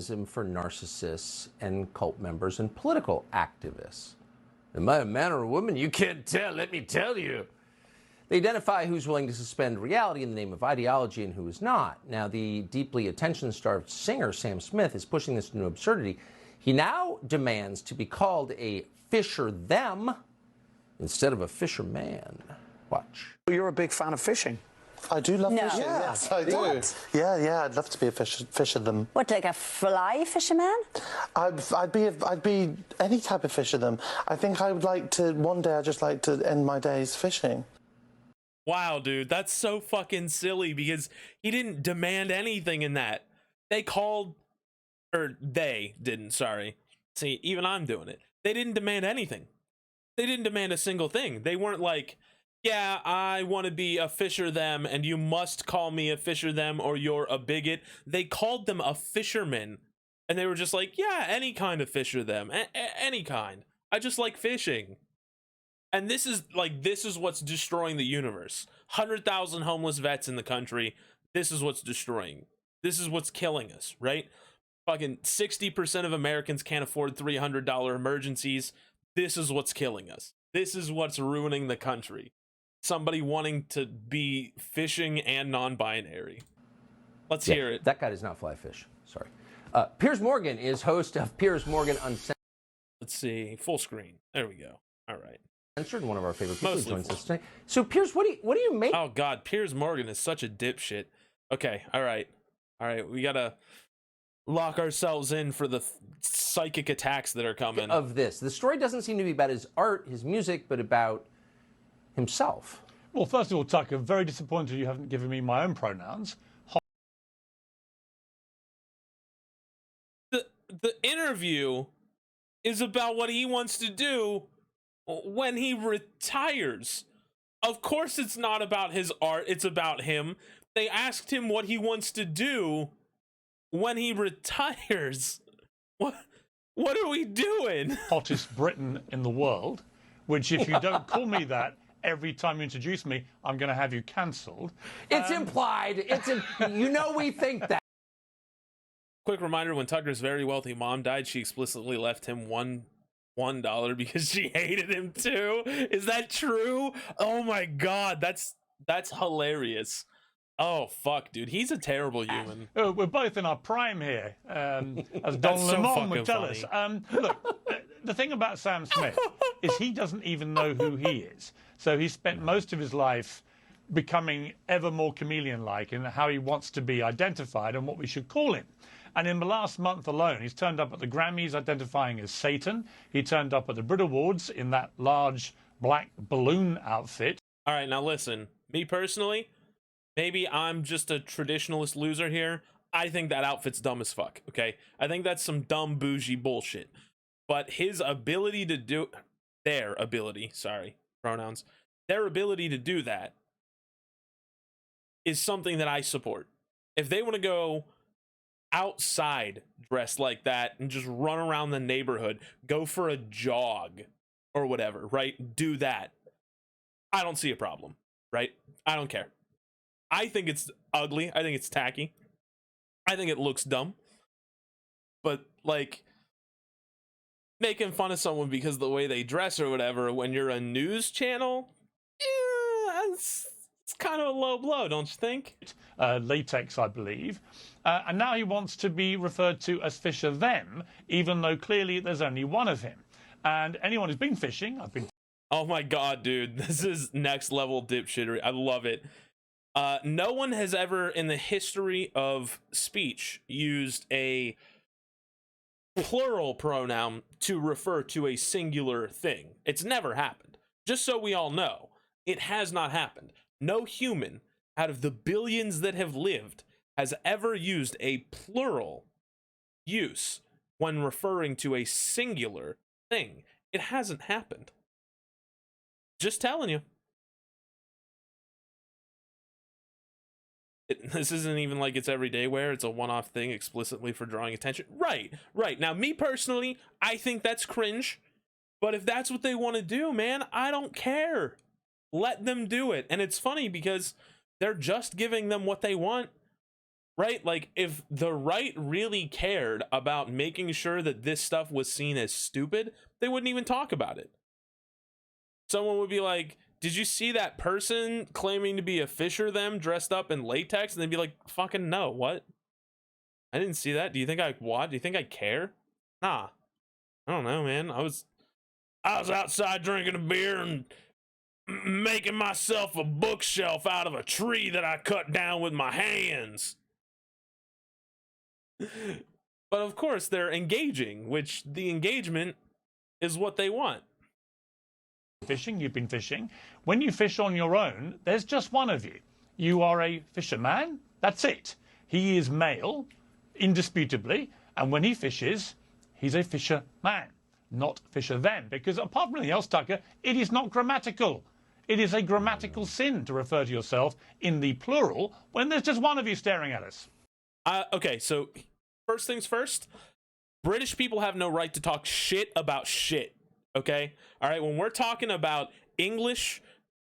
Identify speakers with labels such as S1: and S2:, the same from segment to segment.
S1: euphemism for narcissists and cult members and political activists. Am I a man or a woman? You can't tell, let me tell you. They identify who's willing to suspend reality in the name of ideology and who is not. Now, the deeply attention-starved singer, Sam Smith, is pushing this into absurdity. He now demands to be called a fisher them instead of a fisherman. Watch.
S2: You're a big fan of fishing.
S3: I do love fishing,
S4: Yeah.
S3: yes, I do.
S4: What?
S3: Yeah, I'd love to be a fisher them.
S4: What, like a fly fisherman?
S3: I'd be any type of fisher them. I think I would like to, one day I'd just like to end my days fishing.
S5: Wow, dude, that's so fucking silly because he didn't demand anything in that. They called, or they didn't, sorry. See, even I'm doing it. They didn't demand anything. They didn't demand a single thing. They weren't like, yeah, I want to be a fisher them and you must call me a fisher them or you're a bigot. They called them a fisherman and they were just like, yeah, any kind of fisher them, any kind. I just like fishing. And this is what's destroying the universe. 100,000 homeless vets in the country. This is what's destroying. This is what's killing us, right? Fucking 60% of Americans can't afford $300 emergencies. This is what's killing us. This is what's ruining the country. Somebody wanting to be fishing and non-binary. Let's hear it.
S1: That guy does not fly fish. Sorry. Piers Morgan is host of Piers Morgan Uncensored.
S5: Let's see. Full screen. There we go. All right.
S1: And one of our favorite people
S5: Mostly
S1: joins us today. So, Piers, what do you make?
S5: Oh God, Piers Morgan is such a dipshit. Okay, all right. We gotta lock ourselves in for the psychic attacks that are coming.
S1: Of this, the story doesn't seem to be about his art, his music, but about himself.
S6: Well, first of all, Tucker, very disappointed you haven't given me my own pronouns.
S5: The interview is about what he wants to do when he retires. Of course it's not about his art, it's about him. They asked him what he wants to do when he retires. What are we doing?
S6: Hottest Briton in the world, which if you don't call me that every time you introduce me, I'm going to have you cancelled.
S1: It's implied. You know we think that.
S5: Quick reminder, when Tucker's very wealthy mom died, she explicitly left him $1 because she hated him too. Is that true? Oh my God, that's hilarious. Oh fuck, dude, he's a terrible human.
S6: We're both in our prime here, as Don Lemon would tell us. Look, the thing about Sam Smith is he doesn't even know who he is. So he spent most of his life becoming ever more chameleon-like in how he wants to be identified and what we should call him. And in the last month alone, he's turned up at the Grammys identifying as Satan. He turned up at the Brit Awards in that large black balloon outfit.
S5: All right, now listen, me personally, maybe I'm just a traditionalist loser here. I think that outfit's dumb as fuck, okay? I think that's some dumb bougie bullshit. But his ability to do, their ability to do that is something that I support. If they want to go outside dressed like that and just run around the neighborhood, go for a jog or whatever, right? Do that. I don't see a problem, right? I don't care. I think it's ugly. I think it's tacky. I think it looks dumb. But like making fun of someone because of the way they dress or whatever when you're a news channel, yeah, it's kind of a low blow, don't you think?
S6: Latex, I believe. And now he wants to be referred to as Fisher them, even though clearly there's only one of him. And anyone who's been fishing, I've been...
S5: Oh my God, dude. This is next level dipshittery. I love it. No one has ever in the history of speech used a plural pronoun to refer to a singular thing. It's never happened. Just so we all know, it has not happened. No human out of the billions that have lived has ever used a plural use when referring to a singular thing. It hasn't happened. Just telling you. This isn't even like it's everyday wear. It's a one-off thing explicitly for drawing attention. Right. Now, me personally, I think that's cringe. But if that's what they want to do, man, I don't care. Let them do it. And it's funny because they're just giving them what they want. right? Like, if the right really cared about making sure that this stuff was seen as stupid, they wouldn't even talk about it. Someone would be like, did you see that person claiming to be a fisher them dressed up in latex? And they'd be like, fucking no, what? I didn't see that. Do you think I what? Do you think I care? Nah. I don't know, man. I was outside drinking a beer and making myself a bookshelf out of a tree that I cut down with my hands. But of course, they're engaging, which the engagement is what they want.
S6: Fishing, you've been fishing. When you fish on your own, there's just one of you. You are a fisherman. That's it. He is male, indisputably. And when he fishes, he's a fisherman, not fisher them. Because apart from anything else, Tucker, it is not grammatical. It is a grammatical sin to refer to yourself in the plural when there's just one of you staring at us.
S5: Okay, so first things first, British people have no right to talk shit about shit, okay? All right, when we're talking about English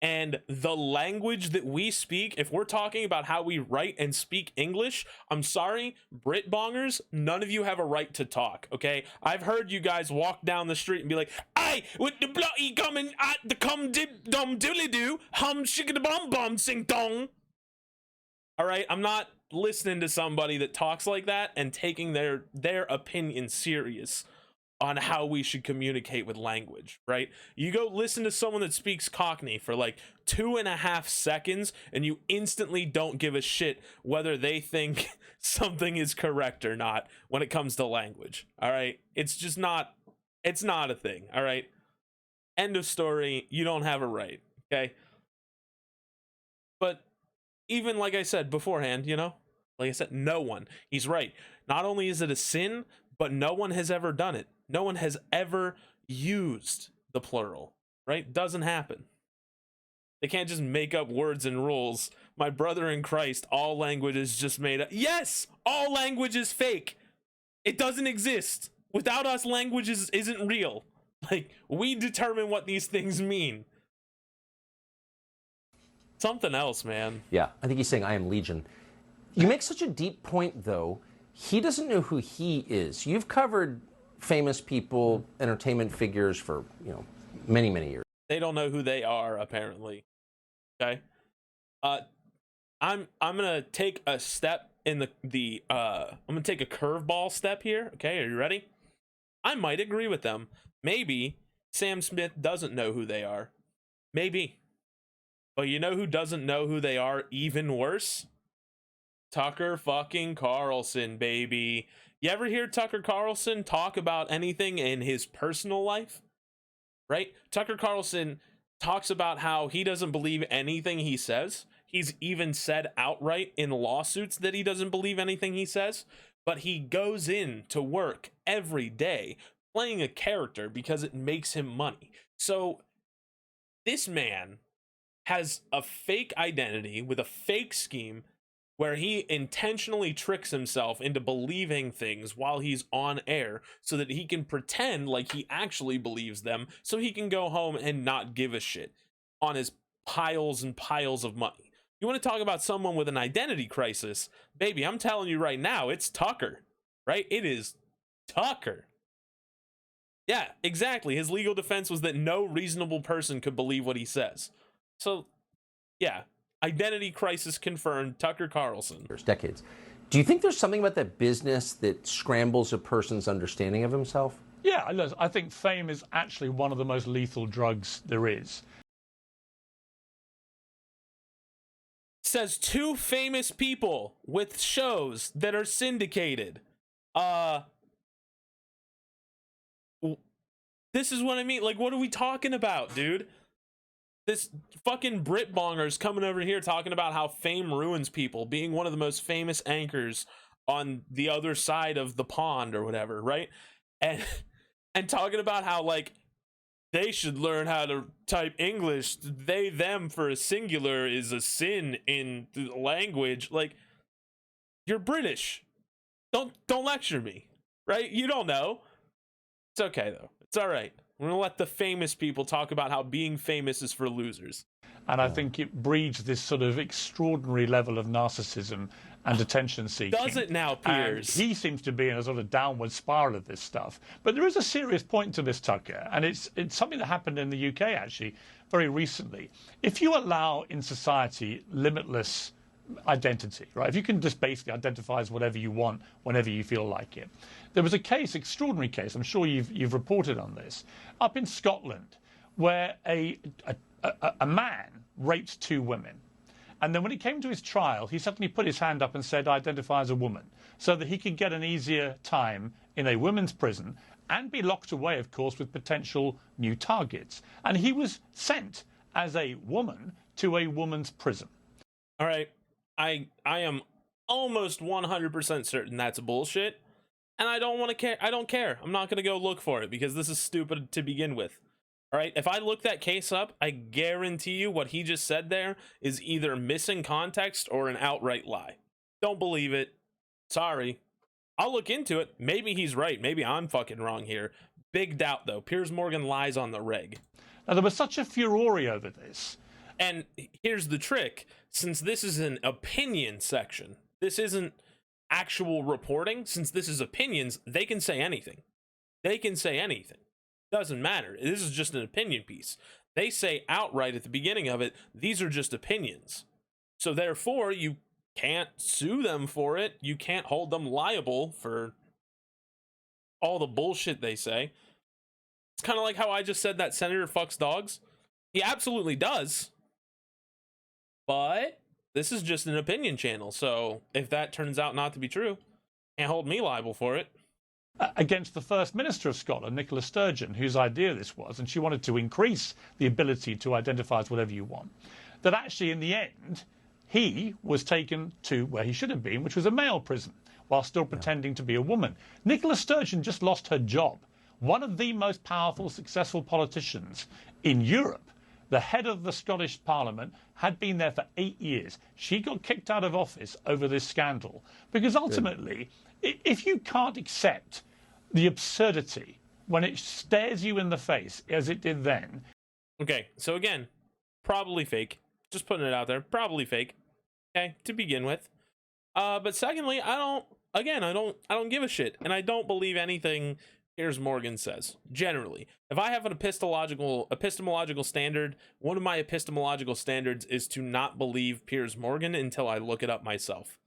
S5: and the language that we speak, if we're talking about how we write and speak English, I'm sorry, Brit bongers, none of you have a right to talk, okay? I've heard you guys walk down the street and be like, "Aye, with the bloody coming at the cum dib dum dilly doo, hum shigga bum bum sing dong." All right, I'm not listening to somebody that talks like that and taking their opinion serious on how we should communicate with language, right? You go listen to someone that speaks Cockney for like 2.5 seconds and you instantly don't give a shit whether they think something is correct or not when it comes to language, all right? It's just not, it's not a thing, all right? End of story. You don't have a right, okay? But even like I said beforehand, you know, like I said, no one, he's right. Not only is it a sin, but no one has ever done it. No one has ever used the plural, right? Doesn't happen. They can't just make up words and rules. My brother in Christ, all language is just made up. Yes, all language is fake. It doesn't exist. Without us, language isn't real. Like, we determine what these things mean. Something else, man.
S1: Yeah, I think he's saying I am Legion. You make such a deep point, though. He doesn't know who he is. You've covered famous people, entertainment figures for, you know, many, many years.
S5: They don't know who they are, apparently. Okay? I'm gonna take a step in I'm gonna take a curveball step here. Okay, are you ready? I might agree with them. Maybe Sam Smith doesn't know who they are. Maybe. But you know who doesn't know who they are even worse? Tucker fucking Carlson, baby. You ever hear Tucker Carlson talk about anything in his personal life? Right? Tucker Carlson talks about how he doesn't believe anything he says. He's even said outright in lawsuits that he doesn't believe anything he says. But he goes in to work every day playing a character because it makes him money. So this man has a fake identity with a fake scheme where he intentionally tricks himself into believing things while he's on air so that he can pretend like he actually believes them so he can go home and not give a shit on his piles and piles of money. You want to talk about someone with an identity crisis? Baby, I'm telling you right now, it's Tucker, right? It is Tucker. Yeah, exactly. His legal defense was that no reasonable person could believe what he says. So, yeah. Identity crisis confirmed, Tucker Carlson.
S1: Decades. Do you think there's something about that business that scrambles a person's understanding of himself?
S6: Yeah, look, I think fame is actually one of the most lethal drugs there is.
S5: Says 2 famous people with shows that are syndicated. This is what I mean. Like, what are we talking about, dude? This fucking Brit bonger's coming over here talking about how fame ruins people, being one of the most famous anchors on the other side of the pond or whatever, right? And talking about how, like, they should learn how to type English. They, them for a singular is a sin in the language. Like, you're British. Don't lecture me, right? You don't know. It's okay, though. It's all right. We're going to let the famous people talk about how being famous is for losers.
S6: And I think it breeds this sort of extraordinary level of narcissism and attention seeking.
S5: Does it now, Piers?
S6: And he seems to be in a sort of downward spiral of this stuff. But there is a serious point to this, Tucker, and it's something that happened in the UK actually very recently. If you allow in society limitless identity, right? If you can just basically identify as whatever you want whenever you feel like it. There was a case, extraordinary case, I'm sure you've reported on this, up in Scotland, where a man raped 2 women. And then when it came to his trial, he suddenly put his hand up and said, I identify as a woman, so that he could get an easier time in a women's prison and be locked away, of course, with potential new targets. And he was sent as a woman to a woman's prison.
S5: All right. I am almost 100% certain that's bullshit. And I don't want to care. I don't care. I'm not going to go look for it because this is stupid to begin with. All right. If I look that case up, I guarantee you what he just said there is either missing context or an outright lie. Don't believe it. Sorry. I'll look into it. Maybe he's right. Maybe I'm fucking wrong here. Big doubt, though. Piers Morgan lies on the reg.
S6: Now, there was such a furore over this.
S5: And here's the trick. Since this is an opinion section, this isn't actual reporting. Since this is opinions, they can say anything. They can say anything. Doesn't matter. This is just an opinion piece. They say outright at the beginning of it, these are just opinions. So therefore, you can't sue them for it. You can't hold them liable for all the bullshit they say. It's kind of like how I just said that Senator fucks dogs. He absolutely does. But this is just an opinion channel. So if that turns out not to be true, can't hold me liable for it.
S6: Against the First Minister of Scotland, Nicola Sturgeon, whose idea this was, and she wanted to increase the ability to identify as whatever you want, that actually in the end, he was taken to where he should have been, which was a male prison, while still pretending to be a woman. Nicola Sturgeon just lost her job. One of the most powerful, successful politicians in Europe, the head of the Scottish Parliament, had been there for 8 years. She got kicked out of office over this scandal because ultimately, if you can't accept the absurdity when it stares you in the face as it did then.
S5: Okay, so again, probably fake. Just putting it out there, probably fake. Okay, to begin with. But secondly, I don't give a shit, and I don't believe anything Piers Morgan says. Generally, if I have an epistemological standard, one of my epistemological standards is to not believe Piers Morgan until I look it up myself.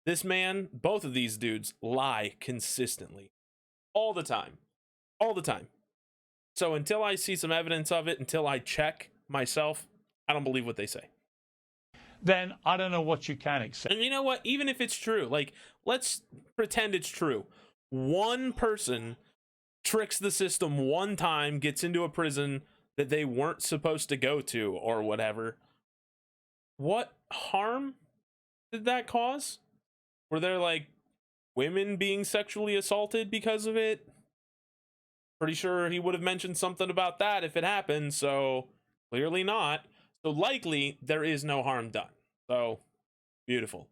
S5: This man, both of these dudes, lie consistently. All the time. All the time. So until I see some evidence of it, until I check myself, I don't believe what they say.
S6: Then I don't know what you can accept.
S5: And you know what? Even if it's true, like, let's pretend it's true. One person tricks the system one time, gets into a prison that they weren't supposed to go to or whatever. What harm did that cause? Were there, like, women being sexually assaulted because of it? Pretty sure he would have mentioned something about that if it happened, so clearly not. So likely there is no harm done. So beautiful.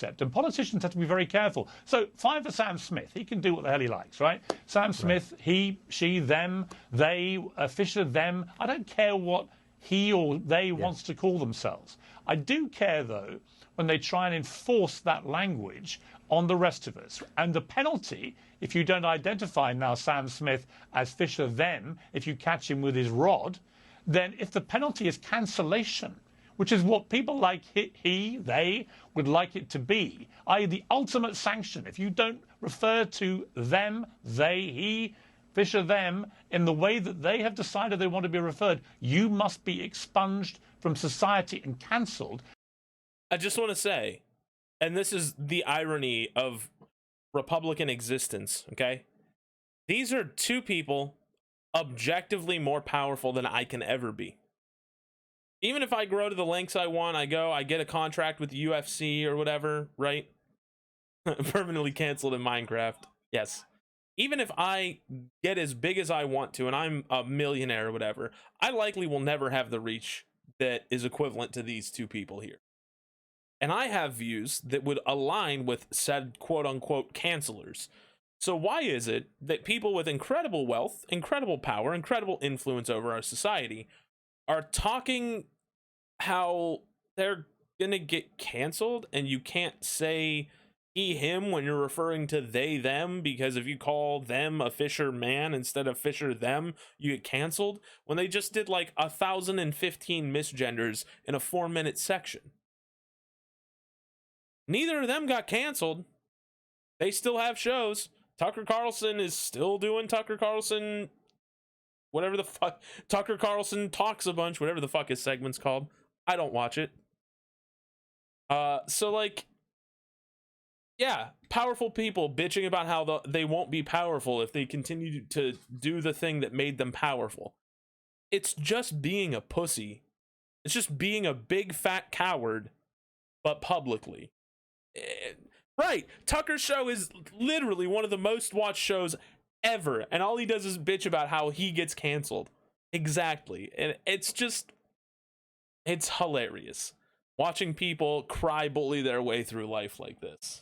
S6: And politicians have to be very careful. So fine for Sam Smith. He can do what the hell he likes, right? Sam Smith, he, she, them, they, Fisher, them. I don't care what he or they wants to call themselves. I do care, though, when they try and enforce that language on the rest of us. And the penalty, if you don't identify now Sam Smith as Fisher, them, if you catch him with his rod, then if the penalty is cancellation, which is what people like he, they would like it to be, i.e. the ultimate sanction, if you don't refer to them, they, he, Fisher, them, in the way that they have decided they want to be referred, you must be expunged from society and cancelled.
S5: I just want to say, and this is the irony of Republican existence, okay? These are two people objectively more powerful than I can ever be. Even if I grow to the lengths I want, I get a contract with the UFC or whatever, right? Permanently canceled in Minecraft. Yes. Even if I get as big as I want to and I'm a millionaire or whatever, I likely will never have the reach that is equivalent to these two people here. And I have views that would align with said quote-unquote cancelers. So why is it that people with incredible wealth, incredible power, incredible influence over our society are talking how they're gonna get canceled, and you can't say he, him when you're referring to they, them, because if you call them a Fisher man instead of Fisher them, you get canceled, when they just did like 1,015 misgenders in a 4-minute section. Neither of them got canceled. They still have shows. Tucker Carlson is still doing Tucker Carlson, whatever the fuck, Tucker Carlson Talks a Bunch, whatever the fuck his segment's called. I don't watch it. So like, yeah, powerful people bitching about how they won't be powerful if they continue to do the thing that made them powerful. It's just being a pussy. It's just being a big fat coward, but publicly. Right, Tucker's show is literally one of the most watched shows ever, and all he does is bitch about how he gets canceled. Exactly. And it's hilarious watching people cry bully their way through life like this.